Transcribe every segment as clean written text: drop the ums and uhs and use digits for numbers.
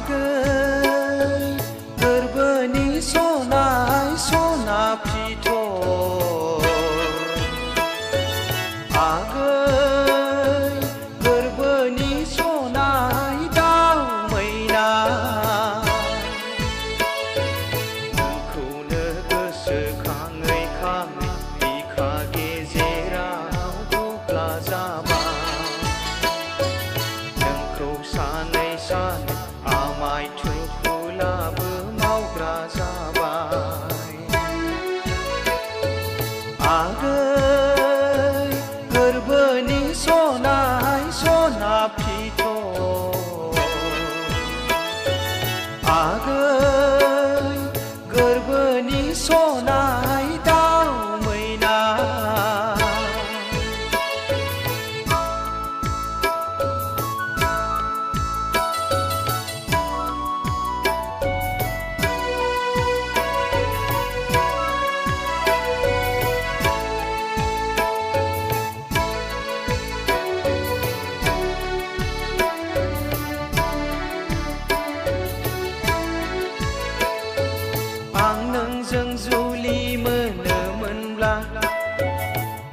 आगै गोरबोनि सनाय सना फिथर आगै गोरबोनि सनाय दाउ मैना नोंखौनो गोसोखाङै खाङै बिखा गेजेराव गग्ला जाबाय नोंखौ सानै सानै आमाय थुखुलाबो मावग्रा जाबाय आगै गोरबोनि सनाय सना फिथर आगै गोरबोनि सनाय दाउ मैना आं नोंजों जुलि मोनोमोनब्ला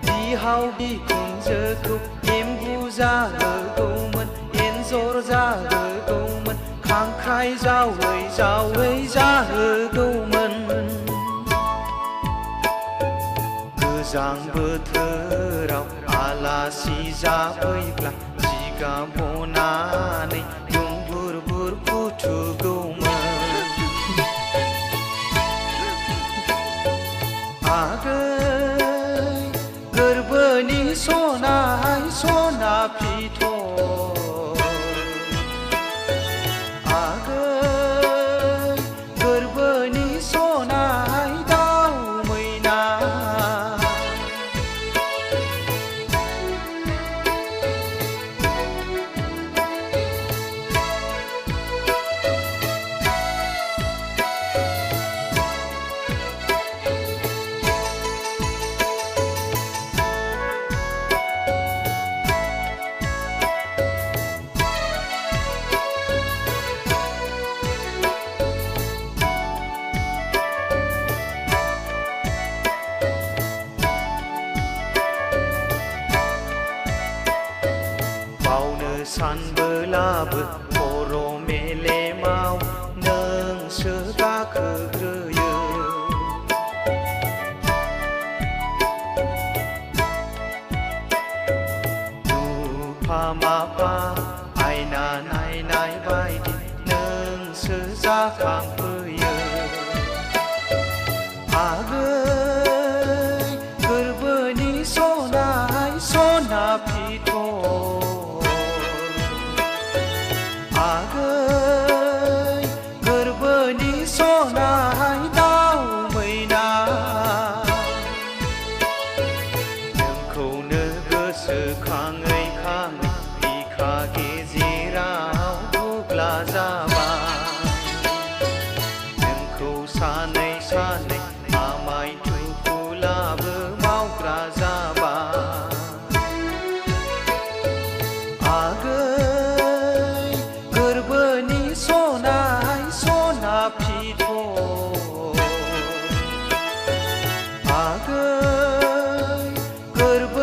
बिहाव बिखुनजोखौ एम्बु जाहोगौमोन एन्जर जाहोगौमोन खांख्राइ जावै जावै जाहोगौमोन गोजां बोथोराव आलासि जाफैब्ला जिगाब बनानै दुंबुर बुर फुथुगौमोन आगै गोरबोनि सनाय सना फिथर आगै गोरबोनि सनाय दाउ मैना बावनो सानबोलाबो खर' मेलेमाव नोंसो गाखोग्रोयो नुफा माफा आयना नायनाय बायदि नोंसो जाखांफैयो आगै गोरबोनि सनाय सना फिथर आगै गोरबोनि सनाय दाउ मैना नोंखौनो गोसोखाङै खाङै बिखा गेजेराव गग्ला जाबाय नोंखौ सानै सानै आमाय थुखुलाबो मावग्रा जाबाय आगै गोरबोनि सनाय सना फिथर आगै गोरबो